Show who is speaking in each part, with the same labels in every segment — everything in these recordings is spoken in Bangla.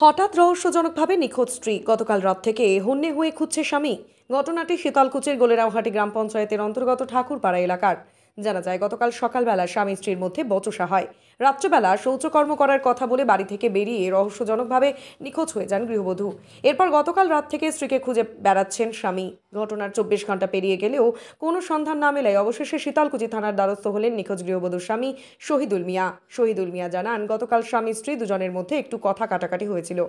Speaker 1: হঠাৎ রহস্যজনকভাবে নিখোঁজ স্ত্রী, গতকাল রাত থেকে হন্যে হয়ে খুঁজছে স্বামী। ঘটনাটি শীতলকুচির গোলেরাওহাটি গ্রাম পঞ্চায়েতের অন্তর্গত ঠাকুরপাড়া এলাকার। জানা যায়, গতকাল সকালবেলা স্বামী স্ত্রীর মধ্যে বচসা হয়। রাত্রেবেলা শৌচকর্ম করার কথা বলে বাড়ি থেকে বেরিয়ে রহস্যজনকভাবে নিখোঁজ হয়ে যান গৃহবধূ। এরপর গতকাল রাত থেকে স্ত্রীকে খুঁজে বেড়াচ্ছেন স্বামী। ঘটনার 24 ঘন্টা পেরিয়ে গেলেও কোনো সন্ধান না মেলায় অবশেষে শীতলকুচি থানার দ্বারস্থ হলেন নিখোঁজ গৃহবধূর স্বামী শহীদুল মিয়া। শহীদুল মিয়া জানান, গতকাল স্বামী স্ত্রী দুজনের মধ্যে একটু কথা কাটাকাটি হয়েছিল।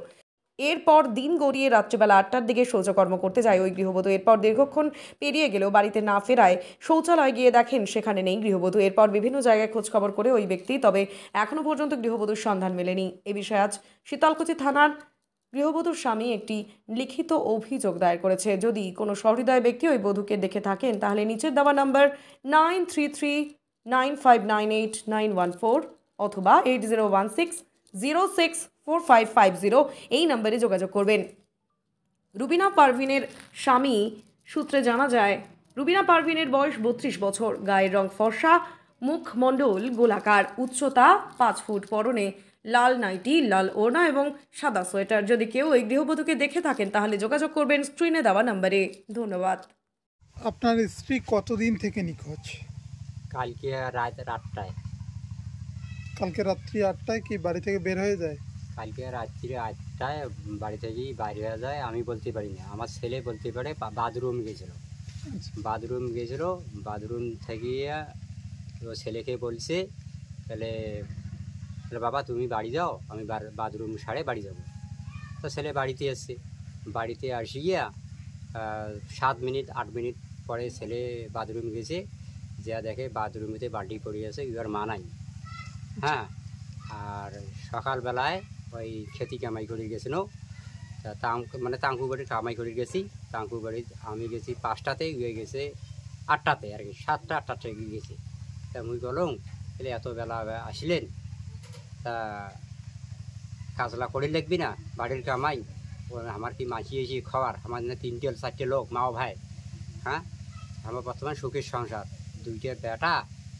Speaker 1: এরপর দিন গড়িয়ে রাত্রিবেলা 8টার দিকে শৌচকর্ম করতে যায় ওই গৃহবধূ। এরপর দীর্ঘক্ষণ পেরিয়ে গেলেও বাড়িতে না ফেরায় শৌচালয় গিয়ে দেখেন সেখানে নেই গৃহবধূ। এরপর বিভিন্ন জায়গায় খোঁজখবর করে ওই ব্যক্তি, তবে এখনো পর্যন্ত গৃহবধূর সন্ধান মেলেনি। এ বিষয়ে আজ শীতলকুচি থানার গৃহবধূর স্বামী একটি লিখিত অভিযোগ দায়ের করেছে। যদি কোনো সহৃদয় ব্যক্তি ওই বধূকে দেখে থাকেন তাহলে নিচের দেওয়া নাম্বার 9339598914 অথবা 8016064550 এই নম্বরে যোগাযোগ করবেন। রুবিনা পারভিনের স্বামী সূত্রে জানা যায়, রুবিনা পারভিনের বয়স 32 বছর, গায়ের রং ফর্সা, মুখমণ্ডল গোলাকার, উচ্চতা 5 ফুট, পরনে লাল নাইটি, লাল ওড়না এবং সাদা সোয়েটার। যদি কেউ এই গৃহবধূকে দেখে থাকেন তাহলে যোগাযোগ করবেন স্ক্রিনে দেওয়া নম্বরে। ধন্যবাদ।
Speaker 2: আপনার স্ত্রী কতদিন থেকে নিখোঁজ?
Speaker 3: কালকে রাত 8টায়।
Speaker 2: কালকে রাত্রি 8টায় কি বাড়ি থেকে বের হয়ে যায়?
Speaker 3: কালকে রাত্রি 8টায় বাড়ি থেকেই বাইরে হয়ে যায়। আমি বলতে পারি না, আমার ছেলে বলতে পারে। বাথরুম গেছিলো, বাথরুম থেকে ও ছেলেকে বলছে, তাহলে বাবা তুমি বাড়ি যাও, আমি বাথরুম সারে বাড়ি যাব। তো ছেলে বাড়িতে এসছে, বাড়িতে আসিয়া 7 মিনিট 8 মিনিট পরে ছেলে বাথরুম গেছে, যা দেখে বাথরুমেতে বাল্টি পড়ে আছে, এবার মা নাই। হ্যাঁ, আর সকালবেলায় ওই খেতি কামাই করে গেছিল, তা মানে তাঙ্কু বাড়ির কামাই করে গেছি। তাঙ্কু বাড়ির আমি গেছি 5টাতে, গিয়ে গেছে 8টাতে আর কি, 7টা 8টাতে গেছি। তা মুই বলুন তাহলে এত বেলা আসলেন, তা কাজলা করে লিখবি না বাড়ির কামাই? আমার কি মাছি এসে খাওয়ার? আমার না 3টে 4টে লোক, মাও ভাই। হ্যাঁ, আমার বর্তমান সুখের সংসার, 2টে বেটা,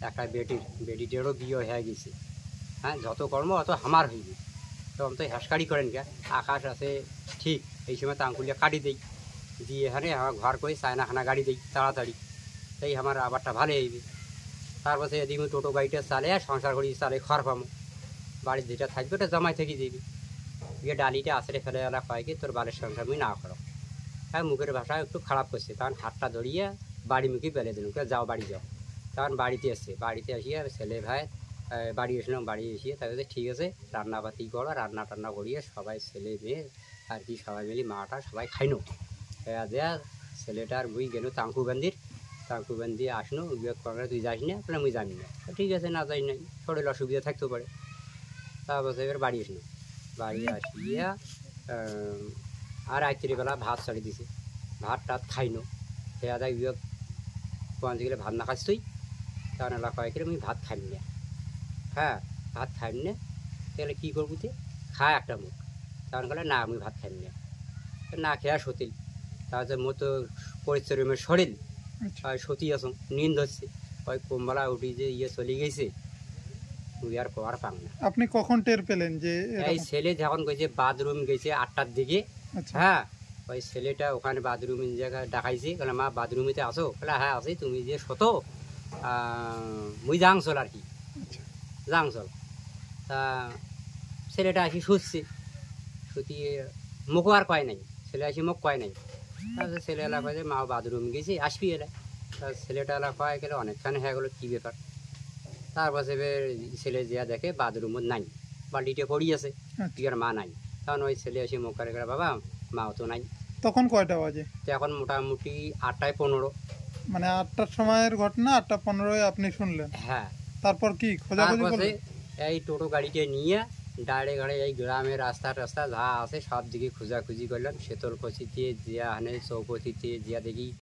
Speaker 3: একটা বেটিটারও বিয়ে হয়ে গেছে। হ্যাঁ, যত কর্ম অত আমার হইবে, তখন তো হ্যাসকারি করেন কে? আকাশ আছে ঠিক, এই সময় তাঙ্কুলিয়া কাটি দেই, দিয়ে এখানে আমার ঘর করে চায়নাখানা গাড়ি দিই তাড়াতাড়ি, তাই আমার আবারটা ভালো হইবে। তারপরে এদিকে আমি টোটো গাড়িটা চালে আর সংসার করি, চালে খড় পামো, বাড়ির যেটা থাকবে ওটা জমাই থেকে দিবি। গিয়ে ডালিটা আছড়ে ফেলে এলা কয় কি তোর বাড়ির সংসার আমি না করো। হ্যাঁ, মুখের ভাষা একটু খারাপ করছে, তখন হাতটা ধরিয়ে বাড়ি মুখে ফেলে দিল, যাও বাড়ি যাও। তখন বাড়িতে এসছে, বাড়িতে আসিয়ে ছেলে ভাই বাড়ি এসলাম, বাড়ি এসিয়ে তাদের ঠিক আছে রান্নাবাতি করো, রান্না টান্না করিয়ে সবাই ছেলে মেয়ে আর কি সবাই মিলি মাটা সবাই খাইনো দেয়া। ছেলেটার মুই গেল তাঙ্কুবান্দির আসনো, বিয়োগ করে তুই যাস না? তাহলে মুই জানি না। ঠিক আছে, না যাই নাই, শরীর অসুবিধা থাকতেও পারে। তারপর এবার বাড়ি আসলো, বাড়ি আসিয়া আর রাত্রিবেলা ভাত ছাড়ি দিছে, ভাত টাত খাইনো। খেয়া দেয় বিয়োগ পৌঁছে গেলে ভাত না খাস তুই? তখন এলা কয় কিরে আমি ভাত খাইনি না। হ্যাঁ, ভাত খাইনি না, তাহলে কী করবো? তুই খা একটা মুখ। তখন বলে না আমি ভাত খাইনি না খেয়া সতিল। তারপরে মোর তো পরিশ্রমের শরীর, সতী আসুন নিন্দ হচ্ছে, ওই কোমবেলা উঠি যে চলে গেছে, তুই আর কর পাং না।
Speaker 2: আপনি কখন টের পেলেন যে
Speaker 3: এই ছেলে যখন গেছে বাথরুম গেছে 8টার দিকে। হ্যাঁ, ওই ছেলেটা ওখানে বাথরুম জায়গায় ডাকাইছে, বলে মা বাথরুমেতে আসো? বলে হ্যাঁ আসি, তুমি যে শতো মুই যাংচল আর কি, যাংচল। তা ছেলেটা আসি শুচ্ছে, শুতিয়ে মুখও আর কয় নাই, ছেলে আসি মুখ কয় নাই। তারপরে ছেলে এলা কয় যে মা বাথরুম গেছি আসবি এলা। তা ছেলেটা এলা কয় গেলে অনেকখানে হয়ে গেলো, কী ব্যাপার? তারপর ছেলে যা দেখে বাথরুমও নাই, বাল্টিটা পড়ি আছে, তুই আর মা নাই। তখন ওই ছেলে এসে মুখ করে গেলে বাবা মাও তো নাই।
Speaker 2: তখন কয়টা বাজে?
Speaker 3: এখন মোটামুটি 8টায় 15।
Speaker 2: মানে 8টার সময়ের ঘটনা, 8টা 15 আপনি শুনলেন?
Speaker 3: হ্যাঁ।
Speaker 2: তারপর কি খোঁজাখুঁজি করলেন?
Speaker 3: এই টোটো গাড়িটা নিয়ে ডাইরেক্ট গাড়ি এই গ্রামের রাস্তা যা আছে সব দিকে খোঁজাখুঁজি করলাম। শীতলকুচিতে জিয়া হানে চৌপতিতে জিয়া দেখি